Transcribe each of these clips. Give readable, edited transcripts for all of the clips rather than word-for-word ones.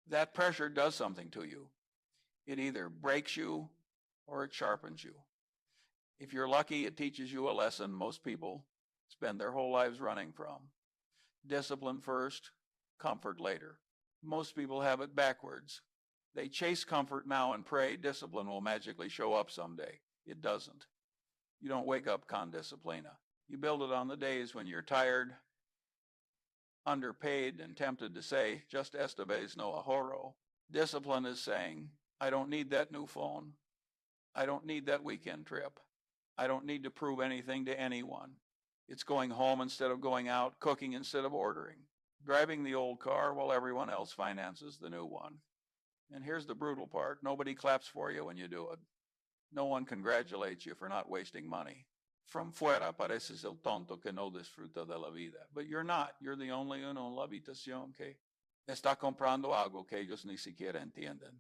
That pressure does something to you. It either breaks you or it sharpens you. If you're lucky, it teaches you a lesson most people spend their whole lives running from. Discipline first, comfort later. Most people have it backwards. They chase comfort now and pray discipline will magically show up someday. It doesn't. You don't wake up con disciplina. You build it on the days when you're tired, underpaid, and tempted to say, just esta vez no ahorro. Discipline is saying, I don't need that new phone. I don't need that weekend trip. I don't need to prove anything to anyone. It's going home instead of going out, cooking instead of ordering, driving the old car while everyone else finances the new one. And here's the brutal part. Nobody claps for you when you do it. No one congratulates you for not wasting money. From fuera pareces el tonto que no disfruta de la vida. But you're not. You're the only uno en la habitación que está comprando algo que ellos ni siquiera entienden.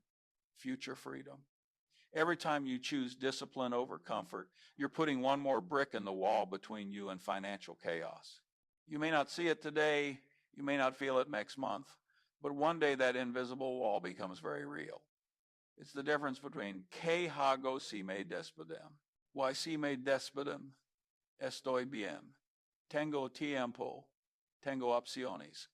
Future freedom. Every time you choose discipline over comfort, you're putting one more brick in the wall between you and financial chaos. You may not see it today, you may not feel it next month, but one day that invisible wall becomes very real. It's the difference between que hago si me despedem. Why si me despedem, estoy bien. Tengo tiempo, tengo opciones.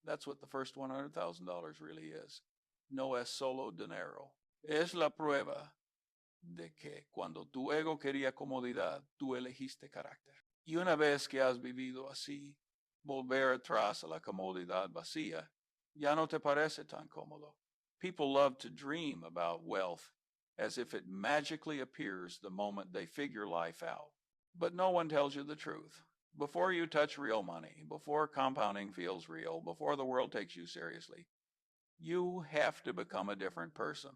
That's what the first $100,000 really is. No es solo dinero. Es la prueba de que cuando tu ego quería comodidad, tú elegiste carácter. Y una vez que has vivido así, volver atrás a la comodidad vacía, ya no te parece tan cómodo. People love to dream about wealth as if it magically appears the moment they figure life out. But no one tells you the truth. Before you touch real money, before compounding feels real, before the world takes you seriously, you have to become a different person.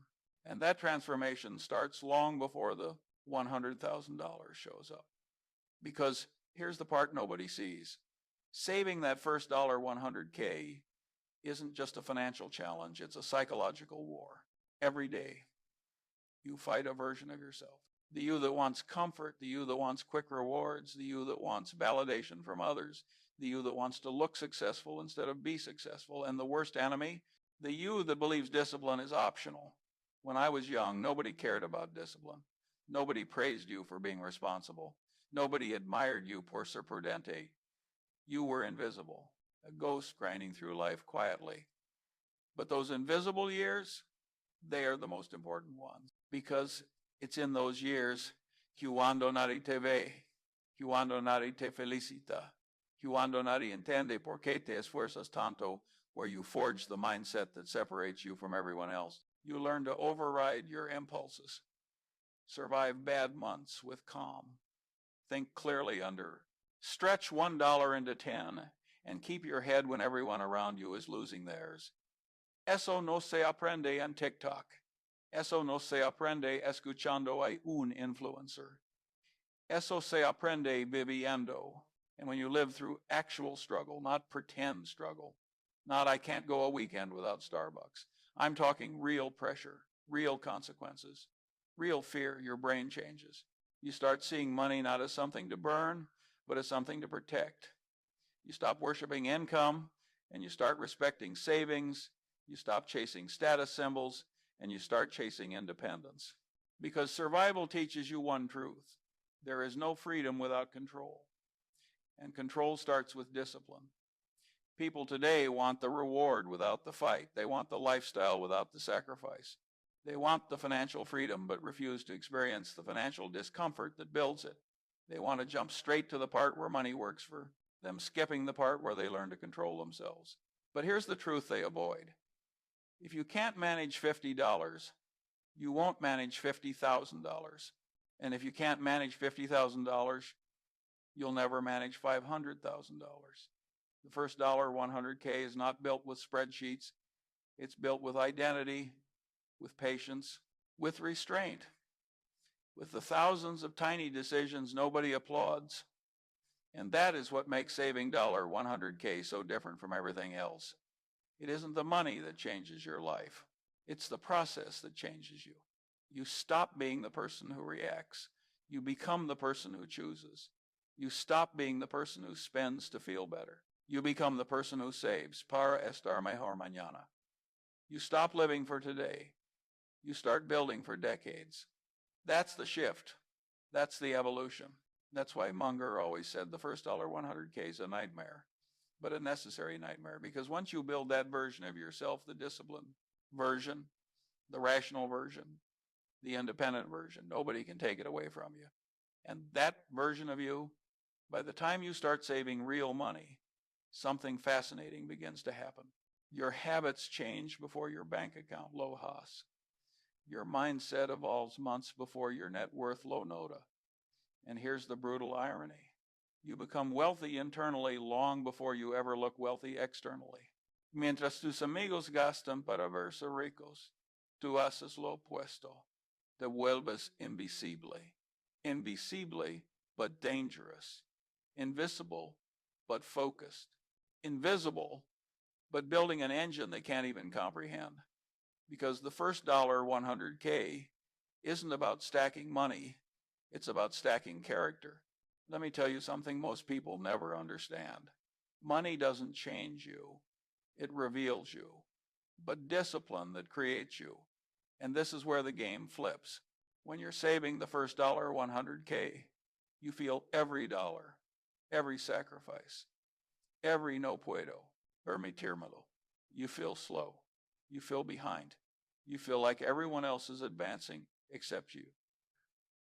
And that transformation starts long before the $100,000 shows up. Because here's the part nobody sees. Saving that first $100K isn't just a financial challenge, it's a psychological war. Every day, you fight a version of yourself. The you that wants comfort, the you that wants quick rewards, the you that wants validation from others, the you that wants to look successful instead of be successful, and the worst enemy, the you that believes discipline is optional. When I was young, nobody cared about discipline. Nobody praised you for being responsible. Nobody admired you por ser prudente. You were invisible, a ghost grinding through life quietly. But those invisible years, they are the most important ones, because it's in those years, cuando nadie te ve, cuando nadie te felicita, cuando nadie entiende por qué te esfuerzas tanto, where you forge the mindset that separates you from everyone else. You learn to override your impulses, survive bad months with calm, think clearly stretch $1 into 10, and keep your head when everyone around you is losing theirs. Eso no se aprende en TikTok. Eso no se aprende escuchando a un influencer. Eso se aprende viviendo. And when you live through actual struggle, not pretend struggle, not I can't go a weekend without Starbucks. I'm talking real pressure, real consequences, real fear. Your brain changes. You start seeing money not as something to burn, but as something to protect. You stop worshiping income, and you start respecting savings. You stop chasing status symbols, and you start chasing independence. Because survival teaches you one truth. There is no freedom without control. And control starts with discipline. People today want the reward without the fight. They want the lifestyle without the sacrifice. They want the financial freedom, but refuse to experience the financial discomfort that builds it. They want to jump straight to the part where money works for them, skipping the part where they learn to control themselves. But here's the truth they avoid. If you can't manage $50, you won't manage $50,000. And if you can't manage $50,000, you'll never manage $500,000. The first $100K is not built with spreadsheets. It's built with identity, with patience, with restraint, with the thousands of tiny decisions nobody applauds. And that is what makes saving $100K so different from everything else. It isn't the money that changes your life. It's the process that changes you. You stop being the person who reacts. You become the person who chooses. You stop being the person who spends to feel better. You become the person who saves para estar mejor mañana. You stop living for today. You start building for decades. That's the shift. That's the evolution. That's why Munger always said the first $100K is a nightmare, but a necessary nightmare, because once you build that version of yourself, the disciplined version, the rational version, the independent version, nobody can take it away from you. And that version of you, by the time you start saving real money, something fascinating begins to happen. Your habits change before your bank account LOHAS. Your mindset evolves months before your net worth low nota. And here's the brutal irony. You become wealthy internally long before you ever look wealthy externally. Mientras tus amigos gastan para verse ricos, tú haces lo opuesto. Te vuelves invisible. Invisible, but dangerous. Invisible, but focused. Invisible, but building an engine they can't even comprehend. Because the first $100K isn't about stacking money. It's about stacking character. Let me tell you something most people never understand. Money doesn't change you. It reveals you. But discipline that creates you. And this is where the game flips. When you're saving the first $100K, you feel every dollar, every sacrifice, every no puedo, permitírmelo. You feel slow. You feel behind. You feel like everyone else is advancing except you.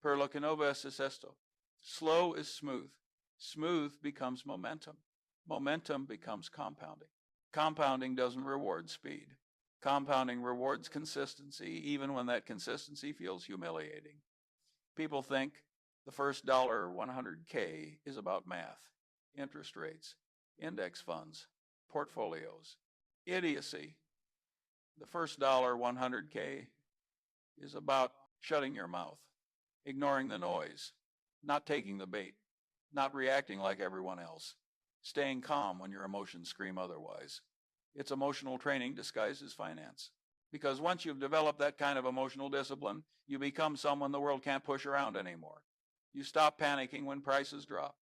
Pero lo que no ves es esto. Slow is smooth. Smooth becomes momentum. Momentum becomes compounding. Compounding doesn't reward speed. Compounding rewards consistency, even when that consistency feels humiliating. People think the first $100K is about math, interest rates, index funds, portfolios. Idiocy. The first $100K is about shutting your mouth, ignoring the noise, not taking the bait, not reacting like everyone else, staying calm when your emotions scream otherwise. It's emotional training disguised as finance. Because once you've developed that kind of emotional discipline, you become someone the world can't push around anymore. You stop panicking when prices drop.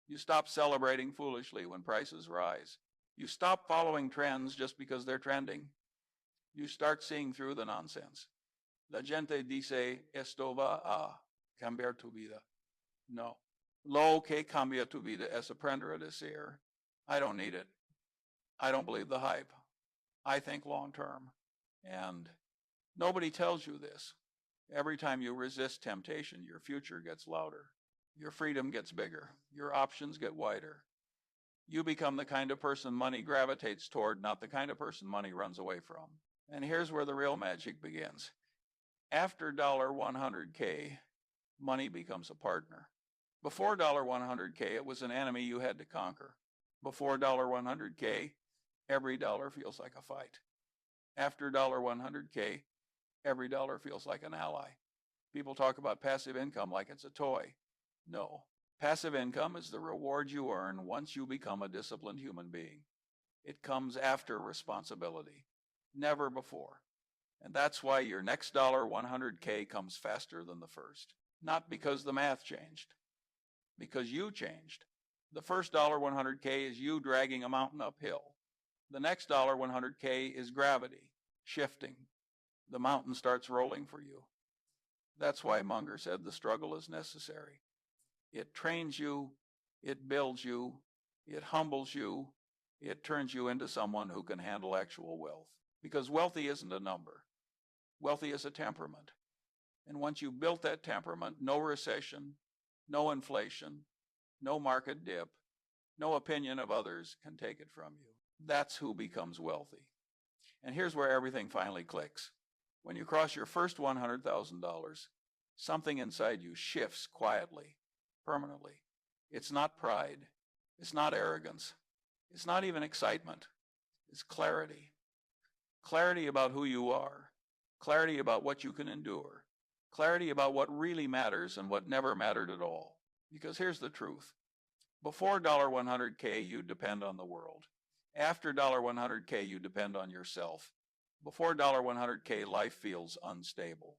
You stop celebrating foolishly when prices rise. You stop following trends just because they're trending. You start seeing through the nonsense. La gente dice, esto va a cambiar tu vida. No. Lo que cambia tu vida es aprender a decir, I don't need it. I don't believe the hype. I think long term. And nobody tells you this. Every time you resist temptation, your future gets louder. Your freedom gets bigger. Your options get wider. You become the kind of person money gravitates toward, not the kind of person money runs away from. And here's where the real magic begins. After $100K, money becomes a partner. Before $100K, it was an enemy you had to conquer. Before $100K, every dollar feels like a fight. After $100K, every dollar feels like an ally. People talk about passive income like it's a toy. No. Passive income is the reward you earn once you become a disciplined human being. It comes after responsibility, never before. And that's why your next $100K comes faster than the first. Not because the math changed, because you changed. The first $100K is you dragging a mountain uphill. The next $100K is gravity, shifting. The mountain starts rolling for you. That's why Munger said the struggle is necessary. It trains you, it builds you, it humbles you, it turns you into someone who can handle actual wealth. Because wealthy isn't a number. Wealthy is a temperament. And once you've built that temperament, no recession, no inflation, no market dip, no opinion of others can take it from you. That's who becomes wealthy. And here's where everything finally clicks. When you cross your first $100,000, something inside you shifts quietly, permanently. It's not pride. It's not arrogance. It's not even excitement. It's clarity. Clarity about who you are. Clarity about what you can endure. Clarity about what really matters and what never mattered at all. Because here's the truth. Before $100K, you depend on the world. After $100K, you depend on yourself. Before $100K, life feels unstable.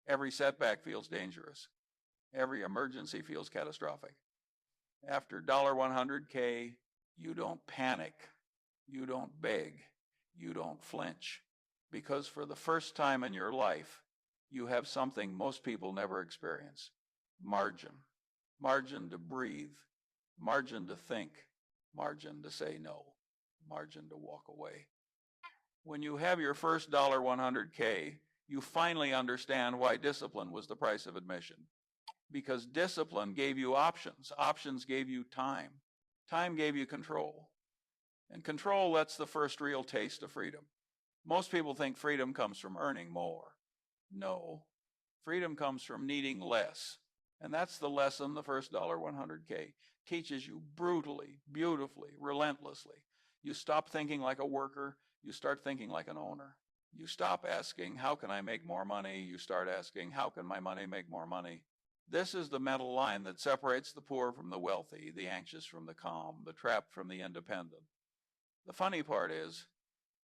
Every setback feels dangerous. Every emergency feels catastrophic. After $100K, you don't panic. You don't beg. You don't flinch. because for the first time in your life, you have something most people never experience: margin. Margin to breathe, margin to think, margin to say no, margin to walk away. When you have your first $100K, you finally understand why discipline was the price of admission. Because discipline gave you options. Options gave you time. Time gave you control. And control, that's the first real taste of freedom. Most people think freedom comes from earning more. No, freedom comes from needing less. And that's the lesson the first $100K teaches you brutally, beautifully, relentlessly. You stop thinking like a worker. You start thinking like an owner. You stop asking, how can I make more money? You start asking, how can my money make more money? This is the mental line that separates the poor from the wealthy, the anxious from the calm, the trapped from the independent. The funny part is,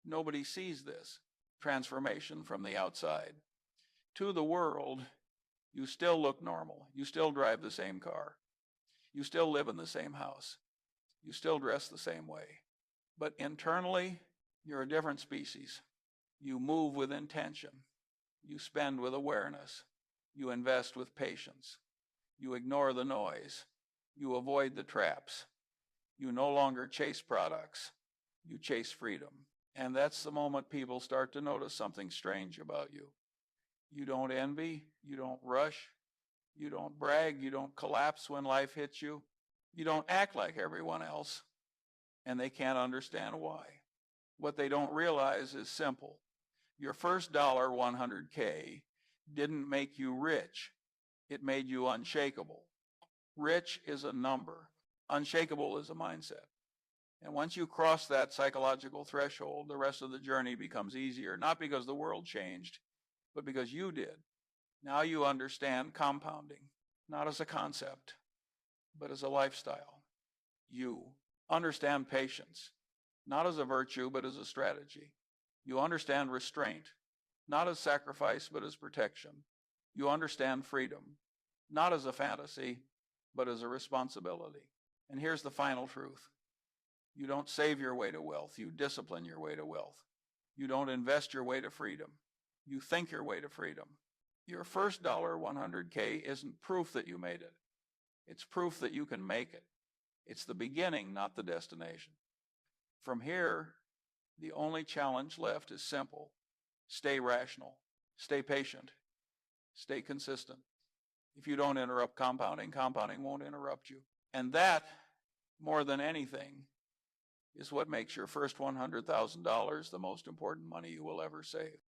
nobody sees this transformation from the outside. To the world, you still look normal. You still drive the same car. You still live in the same house. You still dress the same way. But internally, you're a different species. You move with intention. You spend with awareness. You invest with patience. You ignore the noise. You avoid the traps. You no longer chase products. You chase freedom. And that's the moment people start to notice something strange about you. You don't envy. You don't rush. You don't brag. You don't collapse when life hits you. You don't act like everyone else. And they can't understand why. What they don't realize is simple. Your first $100K didn't make you rich. It made you unshakable. Rich is a number. Unshakable is a mindset. And once you cross that psychological threshold, the rest of the journey becomes easier, not because the world changed, but because you did. Now you understand compounding, not as a concept, but as a lifestyle. You understand patience, not as a virtue, but as a strategy. You understand restraint, not as sacrifice, but as protection. You understand freedom, not as a fantasy, but as a responsibility. And here's the final truth. You don't save your way to wealth. You discipline your way to wealth. You don't invest your way to freedom. You think your way to freedom. Your first $100K isn't proof that you made it. It's proof that you can make it. It's the beginning, not the destination. From here, the only challenge left is simple. Stay rational. Stay patient. Stay consistent. If you don't interrupt compounding, compounding won't interrupt you. And that, more than anything, is what makes your first $100,000 the most important money you will ever save.